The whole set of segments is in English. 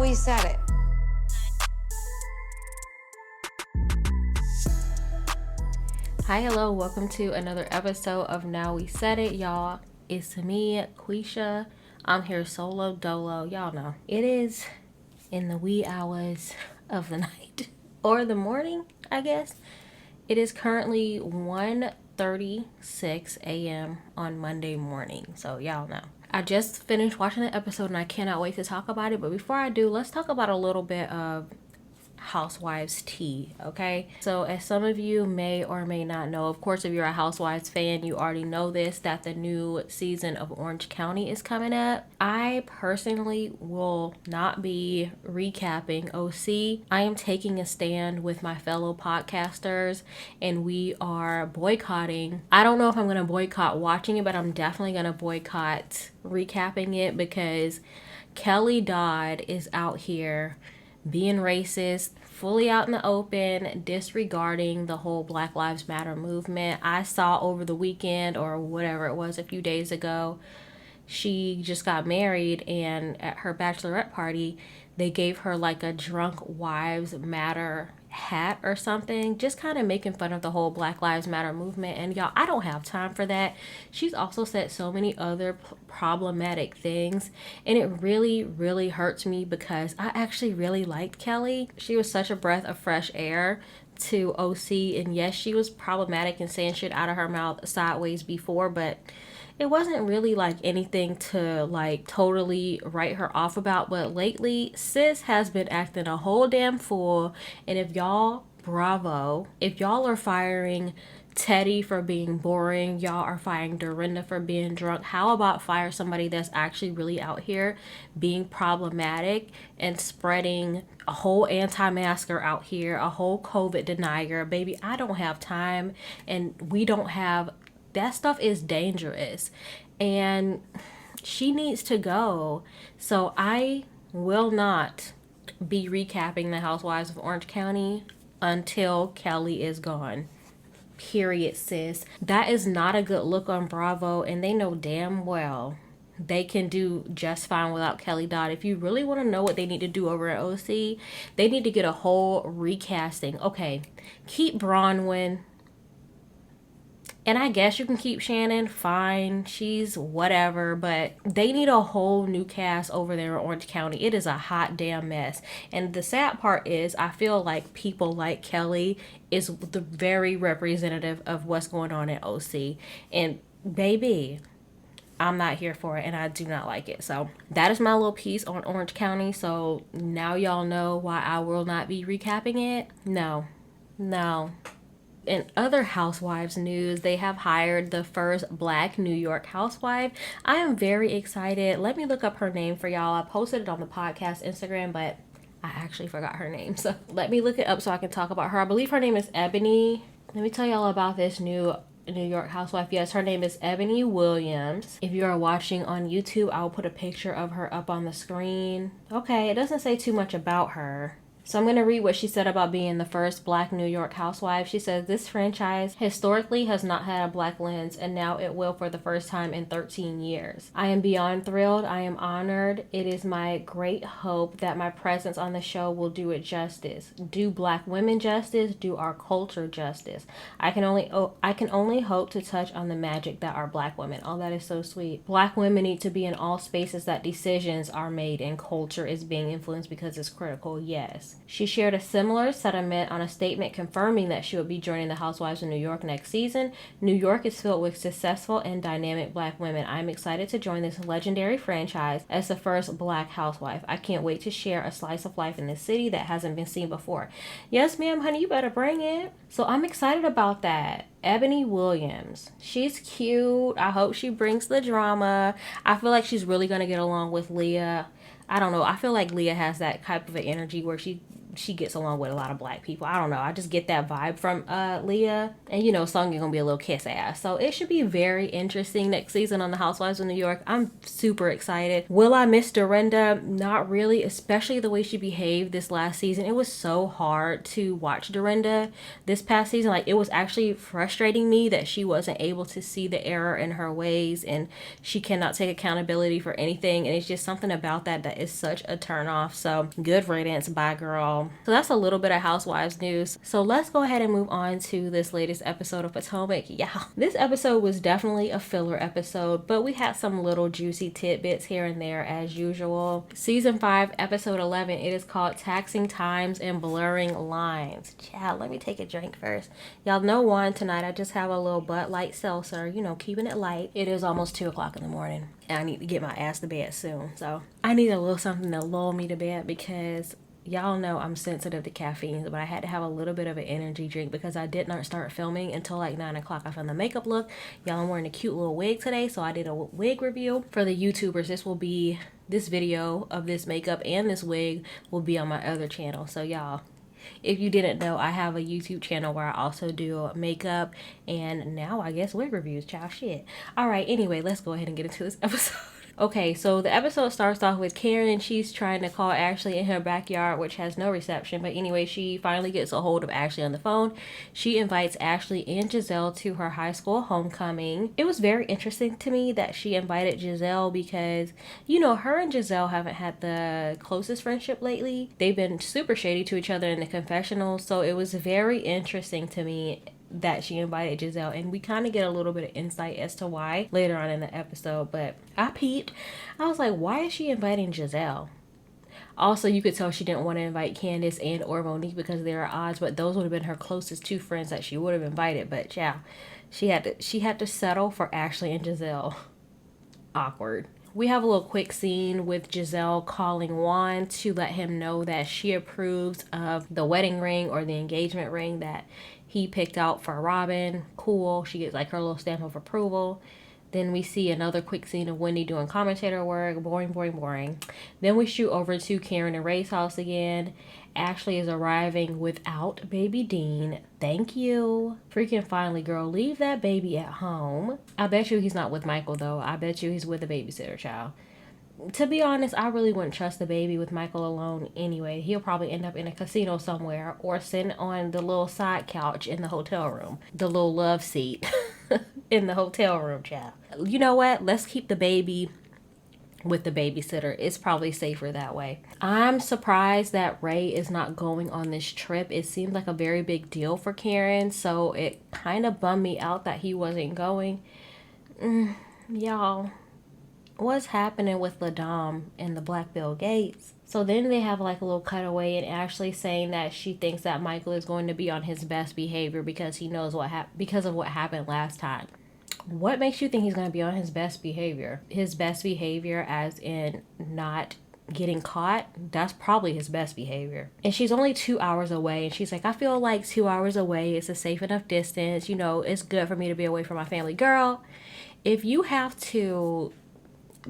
we said it. Hi, hello, welcome to another episode of Now We Said It, y'all. It's me, Quisha. I'm here solo dolo, y'all know. It is in the wee hours of the night, or the morning, I guess. It is currently 1:36 a.m. on Monday morning, so y'all know. I just finished watching the episode and I cannot wait to talk about it, but before I do, let's talk about a little bit of Housewives tea, okay? So as some of you may or may not know, of course, if you're a Housewives fan, you already know this, that the new season of Orange County is coming up. I personally will not be recapping OC. I am taking a stand with my fellow podcasters and we are boycotting. I don't know if I'm going to boycott watching it, but I'm definitely going to boycott recapping it because Kelly Dodd is out here being racist, fully out in the open, disregarding the whole Black Lives Matter movement. I saw over the weekend or whatever it was a few days ago, she just got married and at her bachelorette party, they gave her like a drunk wives matter hat or something, just kind of making fun of the whole Black Lives Matter movement. And y'all, I don't have time for that. She's also said so many other problematic things and it really hurts me because I actually really liked Kelly. She was such a breath of fresh air to OC, and yes, she was problematic and saying shit out of her mouth sideways before, but it wasn't really like anything to like totally write her off about. But lately, sis has been acting a whole damn fool. And if y'all, bravo, if y'all are firing Teddy for being boring, y'all are firing Dorinda for being drunk, how about fire somebody that's actually really out here being problematic and spreading a whole anti-masker out here, a whole COVID denier? Baby, I don't have time and we don't have. That stuff is dangerous and she needs to go. So I will not be recapping the Housewives of Orange County until Kelly is gone. Period, sis. That is not a good look on Bravo, and they know damn well they can do just fine without Kelly Dodd. If you really want to know what they need to do over at OC, they need to get a whole recasting. Okay, keep Bronwyn. And I guess you can keep Shannon, fine, she's whatever, but they need a whole new cast over there in Orange County. It is a hot damn mess. And the sad part is I feel like people like Kelly is the very representative of what's going on at OC. And baby, I'm not here for it and I do not like it. So that is my little piece on Orange County. So now y'all know why I will not be recapping it. No. In other Housewives news, they have hired the first Black New York housewife. I am very excited. Let me look up her name for y'all. I posted it on the podcast Instagram, but I actually forgot her name. So let me look it up so I can talk about her. I believe her name is Ebony. Let me tell y'all about this new New York housewife. Yes, her name is Ebony Williams. If you are watching on YouTube, I'll put a picture of her up on the screen. Okay, it doesn't say too much about her. So I'm going to read what she said about being the first Black New York housewife. She says, this franchise historically has not had a Black lens, and now it will for the first time in 13 years. I am beyond thrilled. I am honored. It is my great hope that my presence on the show will do it justice. Do Black women justice. Do our culture justice. I can only hope to touch on the magic that are Black women. Oh, that is so sweet. Black women need to be in all spaces that decisions are made and culture is being influenced because it's critical. Yes. She shared a similar sentiment on a statement confirming that she would be joining the Housewives of New York next season. New York is filled with successful and dynamic Black women. I'm excited to join this legendary franchise as the first Black housewife. I can't wait to share a slice of life in this city that hasn't been seen before. Yes, ma'am, honey, you better bring it. So I'm excited about that. Ebony Williams. She's cute. I hope she brings the drama. I feel like she's really going to get along with Leah. I don't know. I feel like Leah has that type of an energy where she she gets along with a lot of black people. I don't know. I just get that vibe from Leah. And you know, Song is gonna be a little kiss ass. So it should be very interesting next season on the Housewives of New York. I'm super excited. Will I miss Dorinda? Not really, especially the way she behaved this last season. It was so hard to watch Dorinda this past season. Like, it was actually frustrating me that she wasn't able to see the error in her ways, and she cannot take accountability for anything. And it's just something about that is such a turn off. So good riddance, bye girl. So that's a little bit of Housewives news. So let's go ahead and move on to this latest episode of Potomac. Yeah, this episode was definitely a filler episode, but we had some little juicy tidbits here and there as usual. Season 5, episode 11, it is called Taxing Times and Blurring Lines. Child, let me take a drink first. Y'all know Juan tonight. I just have a little Bud Light seltzer, you know, keeping it light. It is almost 2 o'clock in the morning, and I need to get my ass to bed soon. So I need a little something to lull me to bed, because y'all know I'm sensitive to caffeine, but I had to have a little bit of an energy drink because I did not start filming until like 9 o'clock. I found the makeup look. Y'all, I'm wearing a cute little wig today, so I did a wig review for the YouTubers. This video of this makeup and this wig will be on my other channel. So y'all, if you didn't know, I have a YouTube channel where I also do makeup and now I guess wig reviews, child shit. All right, anyway, let's go ahead and get into this episode. Okay, so the episode starts off with Karen. She's trying to call Ashley in her backyard, which has no reception. But anyway, she finally gets a hold of Ashley on the phone. She invites Ashley and Giselle to her high school homecoming. It was very interesting to me that she invited Giselle because, you know, her and Giselle haven't had the closest friendship lately. They've been super shady to each other in the confessional. So it was very interesting to me that she invited Giselle, and we kind of get a little bit of insight as to why later on in the episode. But I peeped. I was like, why is she inviting Giselle? Also, you could tell she didn't want to invite Candice and or Monique because they are odds, but those would have been her closest 2 friends that she would have invited. But yeah, she had to settle for Ashley and Giselle. Awkward. We have a little quick scene with Giselle calling Juan to let him know that she approves of the wedding ring or the engagement ring that he picked out for Robin. Cool. She gets like her little stamp of approval. Then we see another quick scene of Wendy doing commentator work. Boring, boring, boring. Then we shoot over to Karen and Ray's house again. Ashley is arriving without baby Dean. Thank you. Freaking finally, girl. Leave that baby at home. I bet you he's not with Michael, though. I bet you he's with a babysitter, child. To be honest, I really wouldn't trust the baby with Michael alone anyway. He'll probably end up in a casino somewhere or sitting on the little side couch in the hotel room. The little love seat in the hotel room, child. You know what? Let's keep the baby with the babysitter. It's probably safer that way. I'm surprised that Ray is not going on this trip. It seemed like a very big deal for Karen, so it kind of bummed me out that he wasn't going. Y'all, what's happening with LaDom and the Black Bill Gates? So then they have like a little cutaway and Ashley saying that she thinks that Michael is going to be on his best behavior because he knows because of what happened last time. What makes you think he's going to be on his best behavior? His best behavior as in not getting caught? That's probably his best behavior. And she's only 2 hours away, and she's like, I feel like 2 hours away is a safe enough distance. You know, it's good for me to be away from my family. Girl, if you have to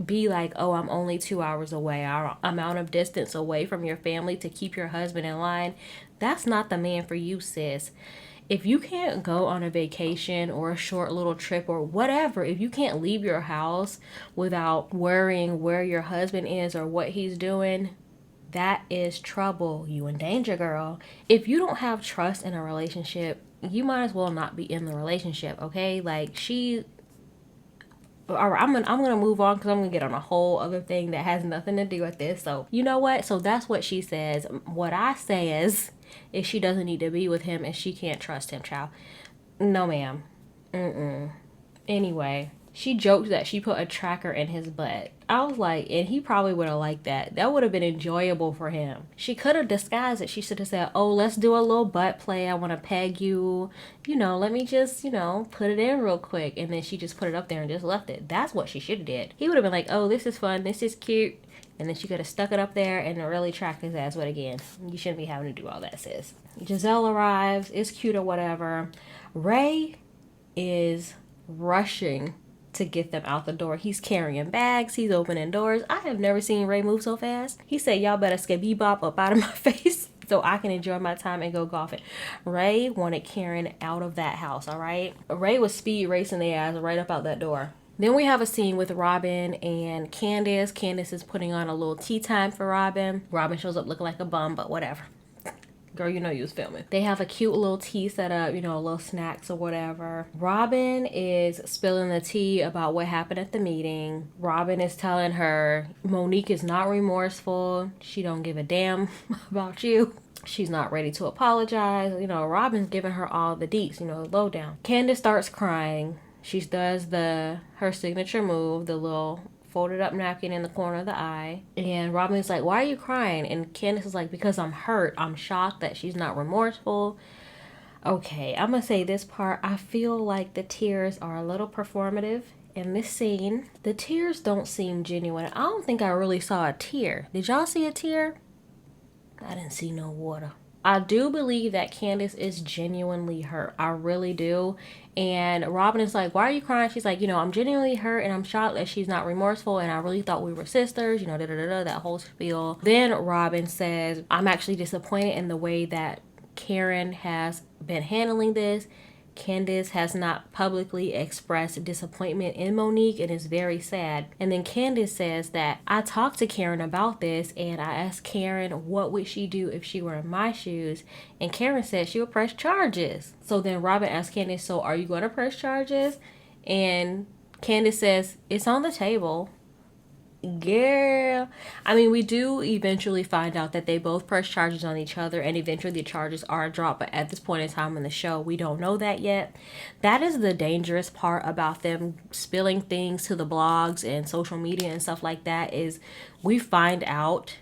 be like, oh, I'm only 2 hours away, our amount of distance away from your family to keep your husband in line, that's not the man for you, sis. If you can't go on a vacation or a short little trip or whatever, if you can't leave your house without worrying where your husband is or what he's doing, that is trouble. You in danger, girl. If you don't have trust in a relationship, you might as well not be in the relationship, okay? Like, all right, I'm gonna move on because I'm gonna get on a whole other thing that has nothing to do with this. So you know what? So that's what she says. What I say is she doesn't need to be with him and she can't trust him, child. No, ma'am. Anyway, she joked that she put a tracker in his butt. I was like, and he probably would have liked that. That would have been enjoyable for him. She could have disguised it. She should have said, oh, let's do a little butt play. I want to peg you. You know, let me just, put it in real quick. And then she just put it up there and just left it. That's what she should have did. He would have been like, oh, this is fun. This is cute. And then she could have stuck it up there and really tracked his ass with again. You shouldn't be having to do all that, sis. Giselle arrives. It's cute or whatever. Ray is rushing to get them out the door. He's carrying bags. He's opening doors. I have never seen Ray move so fast. He said, y'all better skip bebop up out of my face so I can enjoy my time and go golfing. Ray wanted Karen out of that house, all right? Ray was speed racing their ass right up out that door. Then we have a scene with Robin and Candice. Candice is putting on a little tea time for Robin. Robin shows up looking like a bum, but whatever. Girl, you know you was filming. They have a cute little tea set up, you know, a little snacks or whatever. Robin is spilling the tea about what happened at the meeting. Robin is telling her Monique is not remorseful. She don't give a damn about you. She's not ready to apologize. You know, Robin's giving her all the deets, you know, the lowdown. Candice starts crying. She does her signature move, the little folded up napkin in the corner of the eye. And Robin's like, why are you crying? And Candice is like, because I'm hurt. I'm shocked that she's not remorseful. Okay, I'm gonna say this part. I feel like the tears are a little performative in this scene. The tears don't seem genuine. I don't think I really saw a tear. Did y'all see a tear? I didn't see no water. I do believe that Candice is genuinely hurt. I really do. And Robin is like, why are you crying? She's like, you know, I'm genuinely hurt and I'm shocked that she's not remorseful and I really thought we were sisters, you know, that whole spiel. Then Robin says, I'm actually disappointed in the way that Karen has been handling this. Candice has not publicly expressed disappointment in Monique and is very sad. And then Candice says that I talked to Karen about this and I asked Karen what would she do if she were in my shoes, and Karen said she would press charges. So then Robin asks Candice, so are you going to press charges? And Candice says it's on the table. Girl, I mean, we do eventually find out that they both press charges on each other and eventually the charges are dropped, but at this point in time in the show we don't know that yet. That is the dangerous part about them spilling things to the blogs and social media and stuff like that, is we find out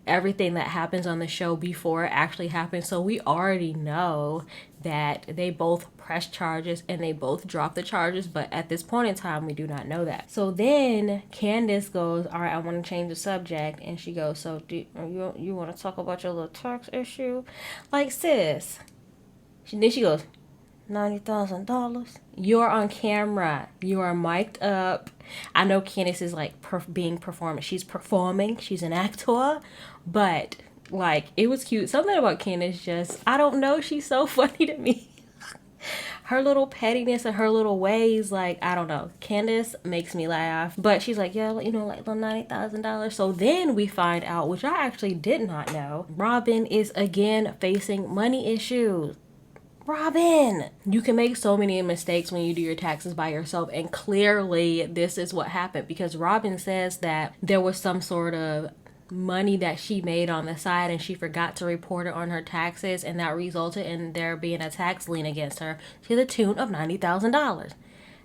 everything that happens on the show before it actually happens. So we already know that they both press charges and they both drop the charges, but at this point in time we do not know that. So then Candice goes, all right, I want to change the subject, and she goes, so do you want to talk about your little tax issue? Like, sis. Then she goes, $90,000. You're on camera. You are mic'd up. I know Candice is like being performant. She's performing. She's an actor. But like, it was cute. Something about Candice just, I don't know. She's so funny to me. Her little pettiness and her little ways, like, I don't know. Candice makes me laugh. But she's like, yeah, you know, like the $90,000. So then we find out, which I actually did not know, Robin is again facing money issues. Robin, you can make so many mistakes when you do your taxes by yourself, and clearly this is what happened, because Robin says that there was some sort of money that she made on the side and she forgot to report it on her taxes, and that resulted in there being a tax lien against her to the tune of $90,000.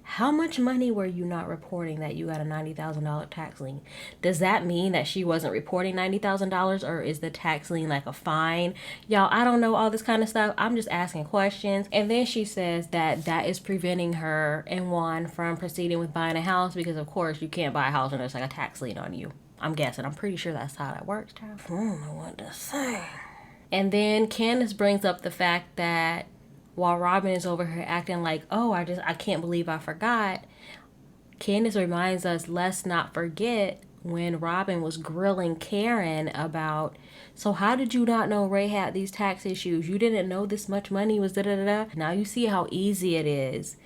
How much money were you not reporting that you got a $90,000 tax lien? Does that mean that she wasn't reporting $90,000, or is the tax lien like a fine? Y'all, I don't know all this kind of stuff. I'm just asking questions. And then she says that that is preventing her and Juan from proceeding with buying a house, because of course you can't buy a house when there's like a tax lien on you. I'm guessing. I'm pretty sure that's how that works, child. I don't know what to say. And then Candice brings up the fact that while Robin is over here acting like, oh, I can't believe I forgot, Candice reminds us, let's not forget when Robin was grilling Karen about, so how did you not know Ray had these tax issues? You didn't know this much money was da-da-da-da. Now you see how easy it is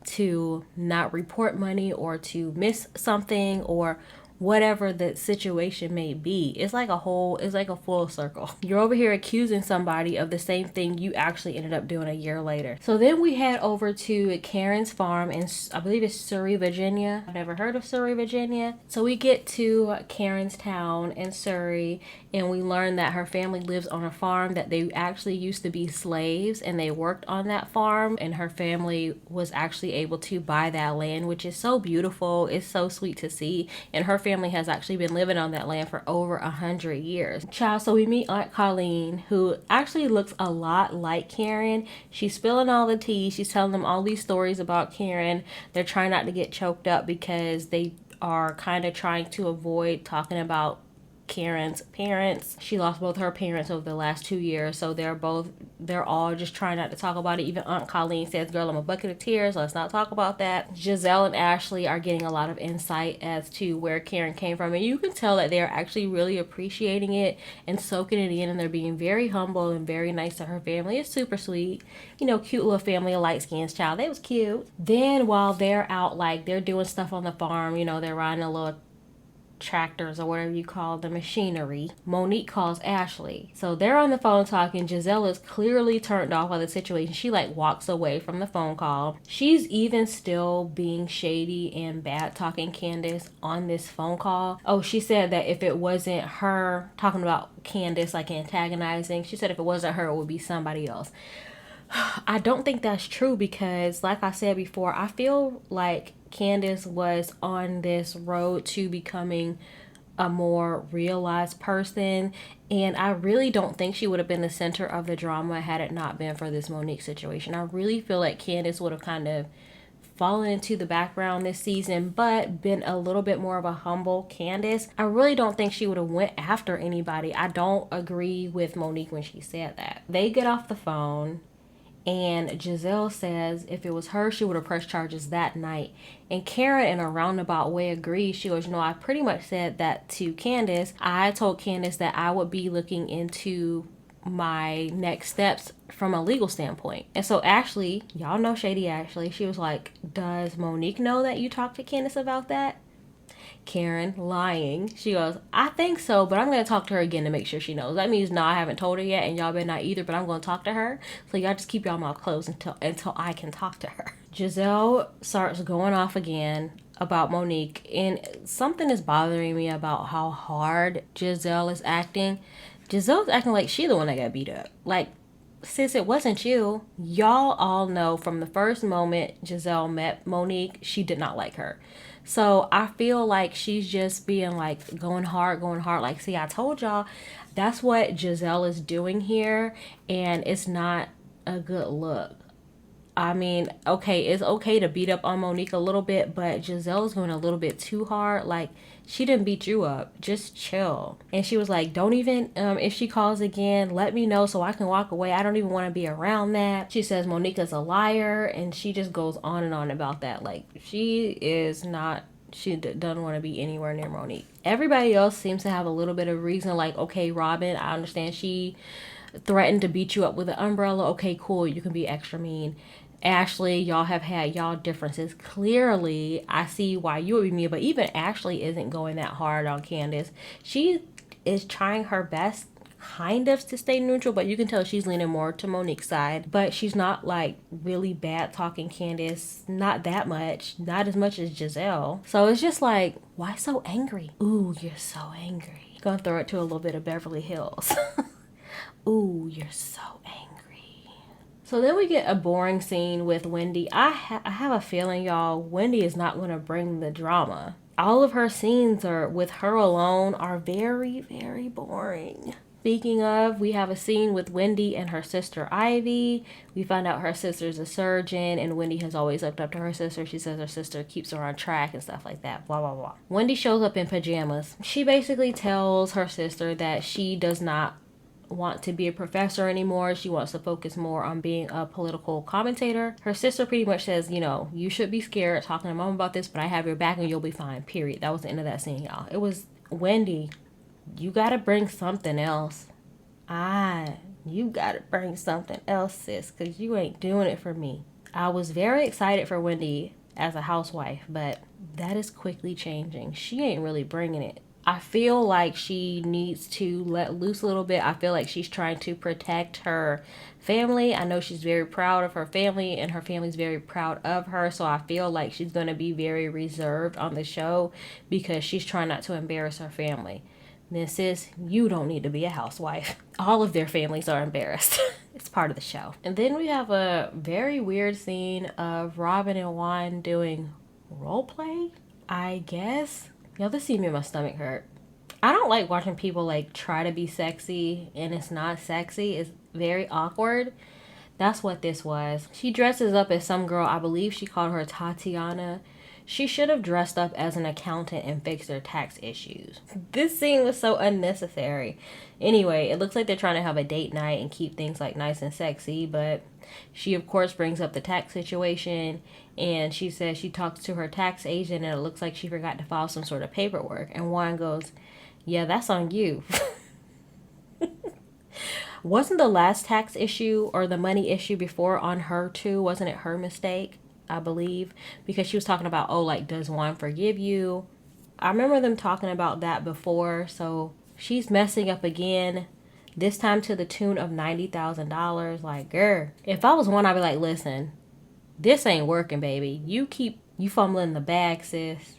to not report money or to miss something or whatever the situation may be. It's like a full circle. You're over here accusing somebody of the same thing you actually ended up doing a year later. So then we head over to Karen's farm in, I believe it's Surrey, Virginia. I've never heard of Surrey, Virginia. So we get to Karen's town in Surrey, and we learn that her family lives on a farm that they actually used to be slaves, and they worked on that farm, and her family was actually able to buy that land, which is so beautiful. It's so sweet to see. And her family has actually been living on that land for over 100 years. Child, so we meet Aunt Colleen, who actually looks a lot like Karen. She's spilling all the tea. She's telling them all these stories about Karen. They're trying not to get choked up because they are kind of trying to avoid talking about Karen's parents. She lost both her parents over the last 2 years, so they're all just trying not to talk about it. Even Aunt Colleen says, girl, I'm a bucket of tears, let's not talk about that. Giselle and Ashley are getting a lot of insight as to where Karen came from, and you can tell that they're actually really appreciating it and soaking it in, and they're being very humble and very nice to her family. It's super sweet. You know, cute little family, a light-skinned child. They was cute. Then while they're out, like, they're doing stuff on the farm, you know, they're riding a little tractors or whatever you call the machinery, Monique calls Ashley. So they're on the phone talking. Giselle is clearly turned off by the situation. She like walks away from the phone call. She's even still being shady and bad talking Candice on this phone call. Oh, she said that if it wasn't her, talking about Candice like antagonizing, she said if it wasn't her, it would be somebody else. I don't think that's true because, like I said before, I feel like Candice was on this road to becoming a more realized person, and I really don't think she would have been the center of the drama had it not been for this Monique situation. I really feel like Candice would have kind of fallen into the background this season, but been a little bit more of a humble Candice. I really don't think she would have went after anybody. I don't agree with Monique when she said that. They get off the phone, and Giselle says if it was her, she would have pressed charges that night. And Karen, in a roundabout way, agrees. She goes, you know, I pretty much said that to Candice. I told Candice that I would be looking into my next steps from a legal standpoint. And so Ashley, y'all know Shady Ashley, she was like, does Monique know that you talked to Candice about that? Karen, lying, she goes, I think so, but I'm going to talk to her again to make sure she knows. That means, no, I haven't told her yet, and y'all better not either, but I'm going to talk to her. So y'all just keep y'all mouth closed until I can talk to her. Giselle starts going off again about Monique, and something is bothering me about how hard Giselle is acting. Giselle's acting like she the one that got beat up. Like, sis, it wasn't you. Y'all all know from the first moment Giselle met Monique, she did not like her. So I feel like she's just being like going hard. Like, see, I told y'all. That's what Giselle is doing here, and it's not a good look. I mean, okay, it's okay to beat up on Monique a little bit, but Giselle's going a little bit too hard. Like, she didn't beat you up. Just chill. And she was like, don't even, if she calls again, let me know so I can walk away. I don't even want to be around that. She says Monica's a liar, and she just goes on and on about that. Like, she doesn't want to be anywhere near Monique. Everybody else seems to have a little bit of reason. Like, okay, Robin, I understand she threatened to beat you up with an umbrella. Okay, cool. You can be extra mean. Ashley, y'all have had y'all differences. Clearly, I see why you would be mean, but even Ashley isn't going that hard on Candice. She is trying her best kind of to stay neutral, but you can tell she's leaning more to Monique's side. But she's not like really bad talking Candice. Not that much. Not as much as Giselle. So it's just like, why so angry? Ooh, you're so angry. Gonna throw it to a little bit of Beverly Hills. Ooh, you're so angry. So then we get a boring scene with Wendy. I have a feeling, y'all, Wendy is not going to bring the drama. All of her scenes are with her alone are very, very boring. Speaking of, we have a scene with Wendy and her sister Ivy. We find out her sister's a surgeon, and Wendy has always looked up to her sister. She says her sister keeps her on track and stuff like that. Blah, blah, blah. Wendy shows up in pajamas. She basically tells her sister that she does not want to be a professor anymore. She wants to focus more on being a political commentator. Her sister pretty much says, you know, you should be scared talking to mom about this, but I have your back and you'll be fine, period. That was the end of that scene, y'all. It was, Wendy, you gotta bring something else. You gotta bring something else, sis, because you ain't doing it for me. I was very excited for Wendy as a housewife, but that is quickly changing. She ain't really bringing it. I feel like she needs to let loose a little bit. I feel like she's trying to protect her family. I know she's very proud of her family, and her family's very proud of her. So I feel like she's going to be very reserved on the show because she's trying not to embarrass her family. And sis, you don't need to be a housewife. All of their families are embarrassed. It's part of the show. And then we have a very weird scene of Robin and Juan doing role play, I guess. Y'all, this scene made my stomach hurt. I don't like watching people like try to be sexy and it's not sexy. It's very awkward. That's what this was. She dresses up as some girl. I believe she called her Tatiana. She should have dressed up as an accountant and fixed their tax issues. This scene was so unnecessary. Anyway, it looks like they're trying to have a date night and keep things like nice and sexy, but she of course brings up the tax situation, and she says she talks to her tax agent and it looks like she forgot to file some sort of paperwork. And Juan goes, yeah, that's on you. Wasn't the last tax issue or the money issue before on her too? Wasn't it her mistake? I believe, because she was talking about, oh, like, does Juan forgive you? I remember them talking about that before. So she's messing up again, this time to the tune of $90,000. Like, girl, if I was Juan, I'd be like, listen, this ain't working, baby. You fumbling the bag, sis.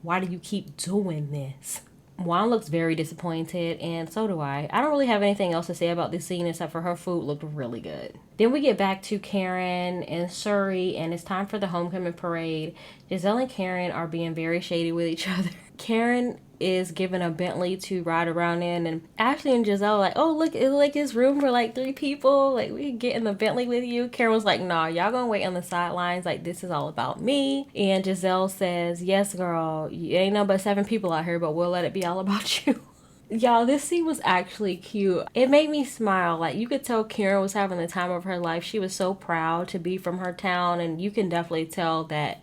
Why do you keep doing this? Juan looks very disappointed, and so do I. I don't really have anything else to say about this scene except for her food looked really good. Then we get back to Karen and Surrey, and it's time for the homecoming parade. Giselle and Karen are being very shady with each other. Karen is given a Bentley to ride around in, and Ashley and Giselle are like, oh, look, it's room for like 3 people. Like, we can get in the Bentley with you. Karen was like, nah, y'all gonna wait on the sidelines. Like, this is all about me. And Giselle says, yes, girl, you ain't no but 7 people out here, but we'll let it be all about you. Y'all, this scene was actually cute. It made me smile. Like, you could tell Karen was having the time of her life. She was so proud to be from her town, and you can definitely tell that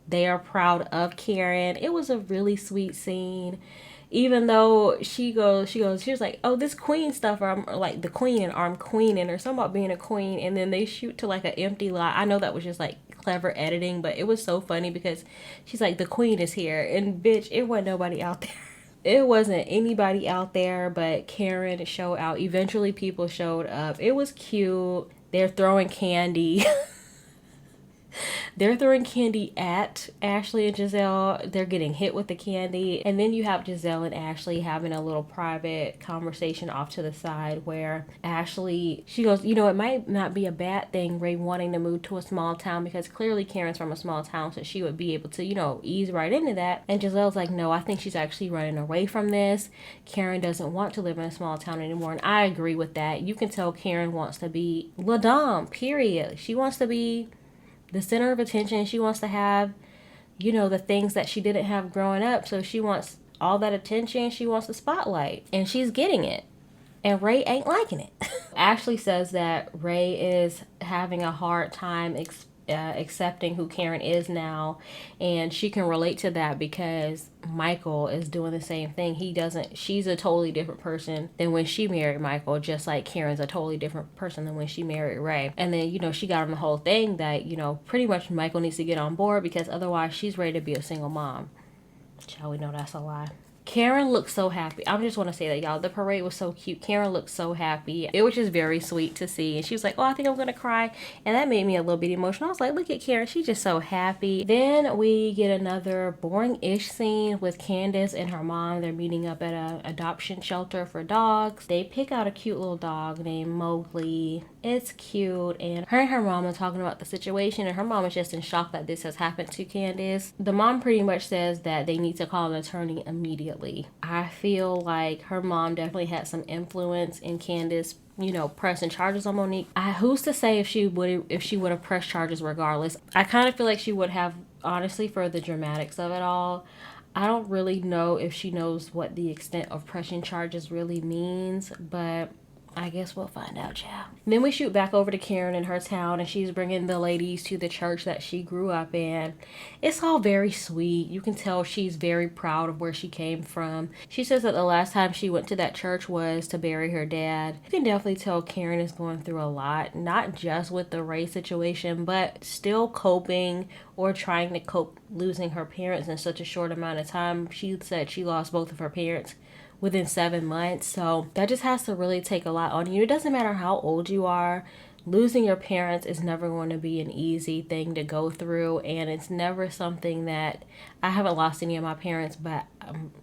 they are proud of Karen. It was a really sweet scene. Even though she was like, oh, this queen stuff, or I'm like the queen, or I'm queening, or something about being a queen, and then they shoot to like an empty lot. I know that was just like clever editing, but it was so funny because she's like, the queen is here, and bitch, it wasn't nobody out there. It wasn't anybody out there, but Karen showed out. Eventually people showed up. It was cute. They're throwing candy. They're throwing candy at Ashley and Giselle. They're getting hit with the candy. And then you have Giselle and Ashley having a little private conversation off to the side where Ashley, she goes, you know, it might not be a bad thing, Ray wanting to move to a small town, because clearly Karen's from a small town, so she would be able to, you know, ease right into that. And Giselle's like, no, I think she's actually running away from this. Karen doesn't want to live in a small town anymore. And I agree with that. You can tell Karen wants to be La Dame, period. She wants to be the center of attention. She wants to have, you know, the things that she didn't have growing up. So she wants all that attention. She wants the spotlight, and she's getting it. And Ray ain't liking it. Ashley says that Ray is having a hard time accepting who Karen is now, and she can relate to that because Michael is doing the same thing. She's a totally different person than when she married Michael, just like Karen's a totally different person than when she married Ray. And then, you know, she got on the whole thing that, you know, pretty much Michael needs to get on board because otherwise she's ready to be a single mom. Shall we know that's a lie? Karen looked so happy. I just want to say that, y'all. The parade was so cute. Karen looked so happy. It was just very sweet to see. And she was like, oh, I think I'm going to cry. And that made me a little bit emotional. I was like, look at Karen. She's just so happy. Then we get another boring-ish scene with Candice and her mom. They're meeting up at an adoption shelter for dogs. They pick out a cute little dog named Mowgli. It's cute. And her mom are talking about the situation. And her mom is just in shock that this has happened to Candice. The mom pretty much says that they need to call an attorney immediately. I feel like her mom definitely had some influence in Candice, you know, pressing charges on Monique. Who's to say if she would have pressed charges regardless? I kind of feel like she would have, honestly, for the dramatics of it all. I don't really know if she knows what the extent of pressing charges really means, but I guess we'll find out, child. Then we shoot back over to Karen in her town, and she's bringing the ladies to the church that she grew up in. It's all very sweet. You can tell she's very proud of where she came from. She says that the last time she went to that church was to bury her dad. You can definitely tell Karen is going through a lot, not just with the Ray situation, but still coping or trying to cope losing her parents in such a short amount of time. She said she lost both of her parents within 7 months. So that just has to really take a lot on you. It doesn't matter how old you are. Losing your parents is never going to be an easy thing to go through. And it's never something that, I haven't lost any of my parents, but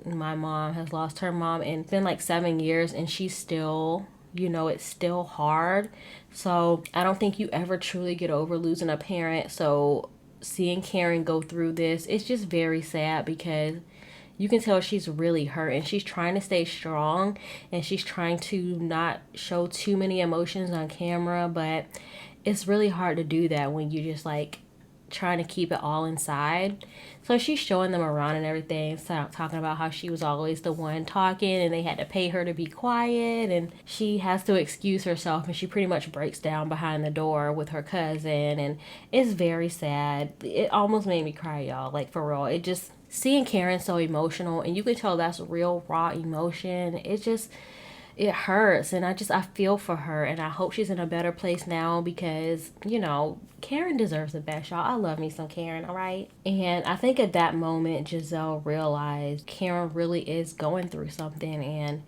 my mom has lost her mom. And it's been like 7 years and she's still, you know, it's still hard. So I don't think you ever truly get over losing a parent. So seeing Karen go through this, it's just very sad because you can tell she's really hurt and she's trying to stay strong and she's trying to not show too many emotions on camera, but it's really hard to do that when you just like trying to keep it all inside. So she's showing them around and everything, talking about how she was always the one talking and they had to pay her to be quiet, and she has to excuse herself, and she pretty much breaks down behind the door with her cousin, and it's very sad. It almost made me cry, y'all, like for real. It just, seeing Karen so emotional, and you can tell that's real raw emotion, it hurts, and I feel for her, and I hope she's in a better place now, because, you know, Karen deserves the best, y'all. I love me some Karen, all right? And I think at that moment, Giselle realized Karen really is going through something, and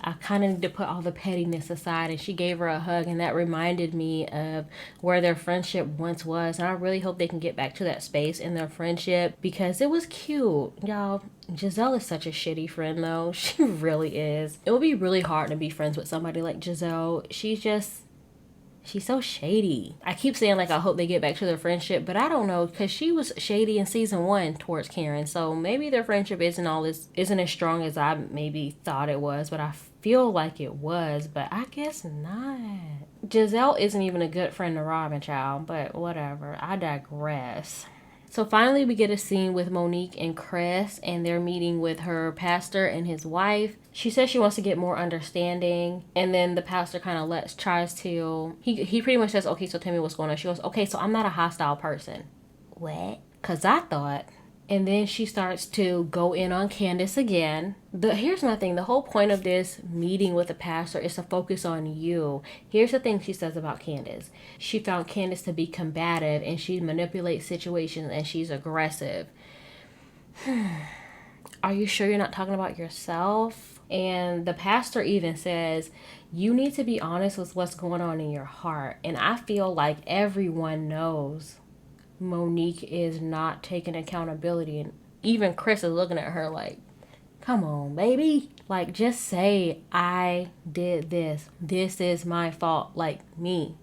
I kind of need to put all the pettiness aside, and she gave her a hug, and that reminded me of where their friendship once was, and I really hope they can get back to that space in their friendship, because it was cute, y'all. Giselle is such a shitty friend, though. She really is. It would be really hard to be friends with somebody like Giselle. She's so shady. I keep saying, like, I hope they get back to their friendship, but I don't know, because she was shady in season 1 towards Karen, so maybe their friendship isn't as strong as I maybe thought it was, but I feel like it was, but I guess not. Giselle isn't even a good friend to Robin, child, but whatever. I digress. So finally we get a scene with Monique and Chris, and they're meeting with her pastor and his wife. She says she wants to get more understanding, and then the pastor kind of tries to, he pretty much says, okay, so tell me what's going on. She goes, okay, so I'm not a hostile person. What? Because I thought. And then she starts to go in on Candice again. Here's my thing. The whole point of this meeting with the pastor is to focus on you. Here's the thing she says about Candice. She found Candice to be combative, and she manipulates situations, and she's aggressive. Are you sure you're not talking about yourself? And the pastor even says, you need to be honest with what's going on in your heart. And I feel like everyone knows Monique is not taking accountability, and even Chris is looking at her like, come on, baby, like, just say, I did this is my fault, like, me.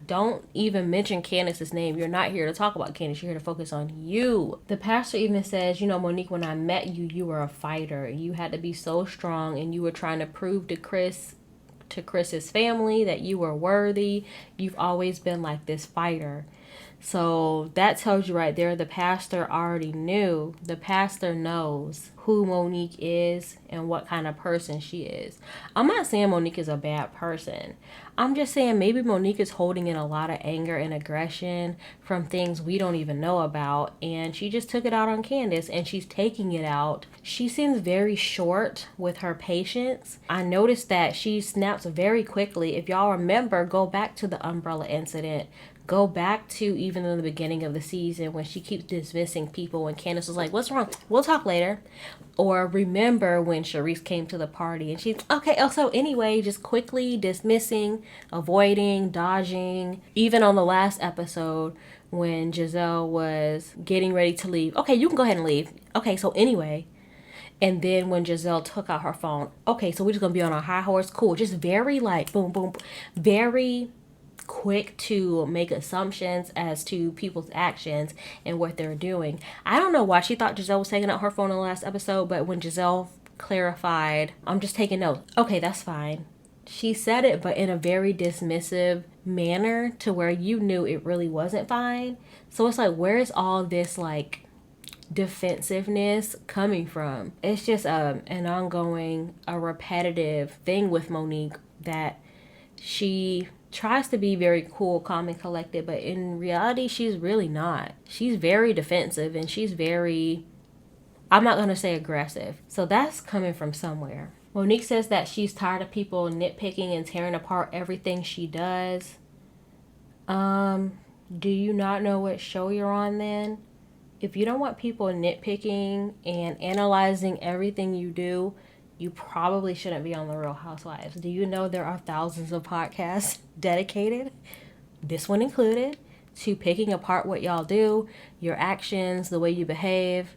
Don't even mention Candice's name. You're not here to talk about Candice. You're here to focus on you. The pastor even says, you know, Monique, when I met you, you were a fighter. You had to be so strong, and you were trying to prove to Chris's family that you were worthy. You've always been like this fighter. So that tells you right there, the pastor already knew. The pastor knows who Monique is and what kind of person she is. I'm not saying Monique is a bad person. I'm just saying maybe Monique is holding in a lot of anger and aggression from things we don't even know about. And she just took it out on Candice, and she's taking it out. She seems very short with her patience. I noticed that she snaps very quickly. If y'all remember, go back to the umbrella incident. Go back to even in the beginning of the season when she keeps dismissing people, and Candice was like, what's wrong? We'll talk later. Or remember when Charisse came to the party and she's, okay, also anyway, just quickly dismissing, avoiding, dodging. Even on the last episode when Giselle was getting ready to leave. Okay, you can go ahead and leave. Okay, so anyway. And then when Giselle took out her phone, okay, so we're just going to be on our high horse. Cool. Just very like, boom, boom, very quick to make assumptions as to people's actions and what they're doing. I don't know why she thought Giselle was taking out her phone in the last episode, but when Giselle clarified, I'm just taking notes. Okay, that's fine. She said it, but in a very dismissive manner to where you knew it really wasn't fine. So it's like, where is all this like defensiveness coming from? It's just an ongoing, a repetitive thing with Monique that she tries to be very cool, calm, and collected, but in reality, she's really not. She's very defensive, and she's very, I'm not going to say aggressive. So that's coming from somewhere. Monique says that she's tired of people nitpicking and tearing apart everything she does. Do you not know what show you're on then? If you don't want people nitpicking and analyzing everything you do, you probably shouldn't be on The Real Housewives. Do you know there are thousands of podcasts dedicated, this one included, to picking apart what y'all do, your actions, the way you behave?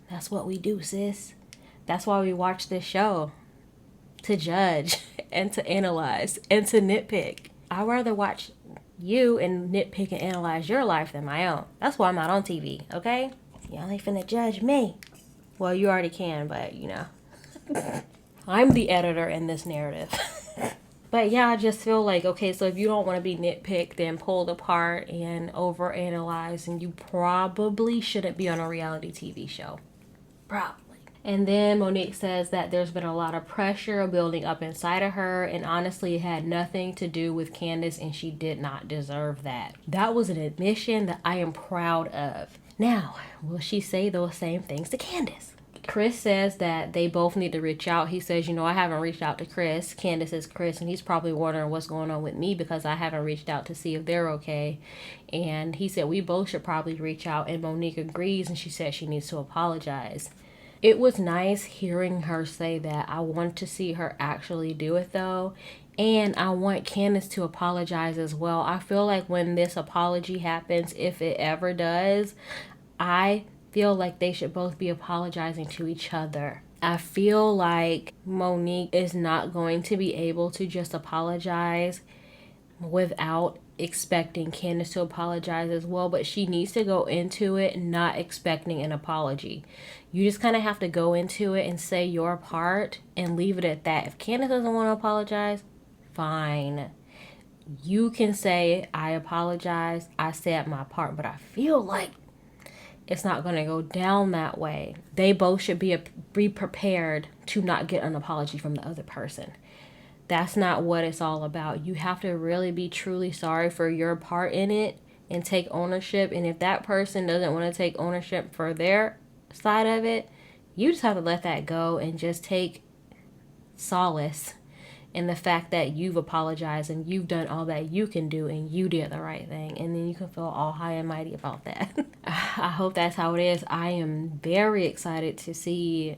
That's what we do, sis. That's why we watch this show. To judge and to analyze and to nitpick. I'd rather watch you and nitpick and analyze your life than my own. That's why I'm not on TV, okay? Y'all ain't finna judge me. Well, you already can, but you know. I'm the editor in this narrative. But yeah, I just feel like, okay, so if you don't want to be nitpicked and pulled apart and overanalyzed, and you probably shouldn't be on a reality TV show. Probably. And then Monique says that there's been a lot of pressure building up inside of her, and honestly, it had nothing to do with Candice, and she did not deserve that. That was an admission that I am proud of. Now, will she say those same things to Candice? Chris says that they both need to reach out. He says, I haven't reached out to Chris. Candice is Chris, and he's probably wondering what's going on with me because I haven't reached out to see if they're okay. And he said we both should probably reach out, and Monique agrees, and she said she needs to apologize. It was nice hearing her say that. I want to see her actually do it though. And I want Candice to apologize as well. I feel like when this apology happens, if it ever does, I feel like they should both be apologizing to each other. I feel like Monique is not going to be able to just apologize without expecting Candice to apologize as well, but she needs to go into it not expecting an apology. You just kind of have to go into it and say your part and leave it at that. If Candice doesn't want to apologize, fine. You can say, I apologize, I said my part, but I feel like it's not going to go down that way. They both should be prepared to not get an apology from the other person. That's not what it's all about. You have to really be truly sorry for your part in it and take ownership. And if that person doesn't want to take ownership for their side of it, you just have to let that go and just take solace in the fact that you've apologized and you've done all that you can do and you did the right thing. And then you can feel all high and mighty about that. I hope that's how it is. I am very excited to see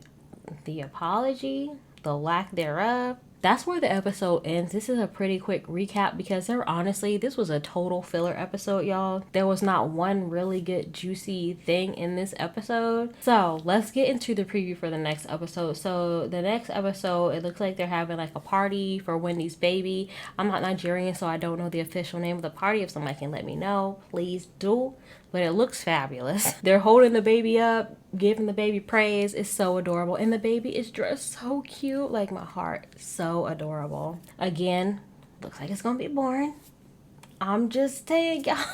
the apology, the lack thereof. That's where the episode ends. This is a pretty quick recap because this was a total filler episode, y'all. There was not one really good juicy thing in this episode. So let's get into the preview for the next episode. So the next episode, it looks like they're having like a party for Wendy's baby. I'm not Nigerian, so I don't know the official name of the party. If somebody can let me know, please do. But it looks fabulous. They're holding the baby up, giving the baby praise. It's so adorable. And the baby is dressed so cute. Like, my heart. So adorable. Again, looks like it's going to be boring. I'm just saying, y'all.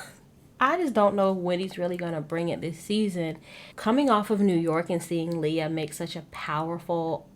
I just don't know if Wendy's really going to bring it this season. Coming off of New York and seeing Leah make such a powerful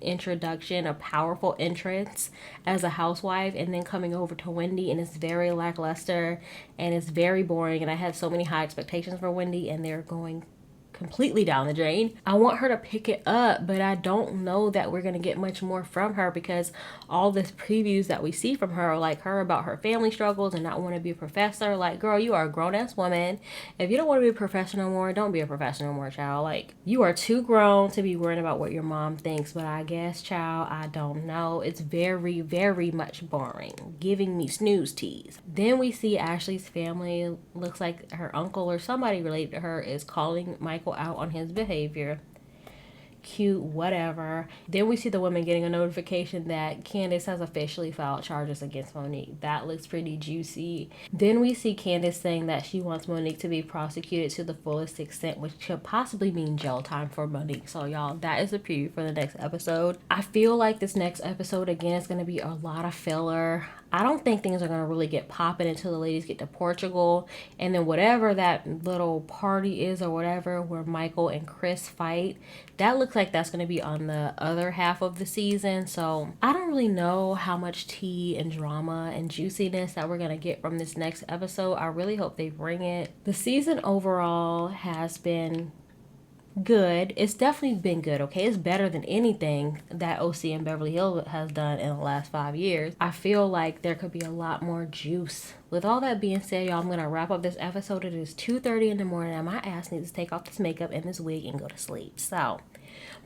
introduction, a powerful entrance as a housewife, and then coming over to Wendy and it's very lackluster and it's very boring, and I had so many high expectations for Wendy and they're going completely down the drain. I want her to pick it up, but I don't know that we're going to get much more from her because all this previews that we see from her are like her about her family struggles and not want to be a professor. Like, girl, you are a grown-ass woman. If you don't want to be a professor no more, don't be a professor no more, child. Like, you are too grown to be worrying about what your mom thinks. But I guess, child, I don't know. It's very, very much boring, giving me snooze teas. Then we see Ashley's family. Looks like her uncle or somebody related to her is calling Michael out on his behavior. Cute, whatever. Then we see the woman getting a notification that Candice has officially filed charges against Monique. That looks pretty juicy. Then we see Candice saying that she wants Monique to be prosecuted to the fullest extent, which could possibly mean jail time for Monique. So y'all, that is a preview for the next episode. I feel like this next episode again is going to be a lot of filler. I don't think things are going to really get popping until the ladies get to Portugal. And then whatever that little party is or whatever where Michael and Chris fight, that looks like that's going to be on the other half of the season. So I don't really know how much tea and drama and juiciness that we're going to get from this next episode. I really hope they bring it. The season overall has been good. It's definitely been good, okay? It's better than anything that OC and Beverly Hills has done in the last 5 years. I feel like there could be a lot more juice. With all that being said, y'all, I'm gonna wrap up this episode. It is 2:30 in the morning and my ass needs to take off this makeup and this wig and go to sleep. So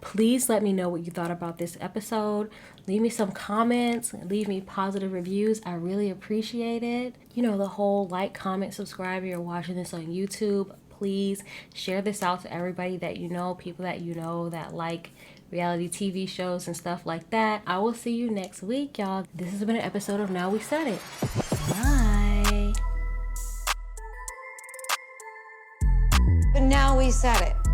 please let me know what you thought about this episode. Leave me some comments, leave me positive reviews. I really appreciate it. You know, the whole like, comment, subscribe if you're watching this on YouTube. Please share this out to everybody that you know, people that you know that like reality TV shows and stuff like that. I will see you next week, y'all. This has been an episode of Now We Said It. Bye. But now we said it.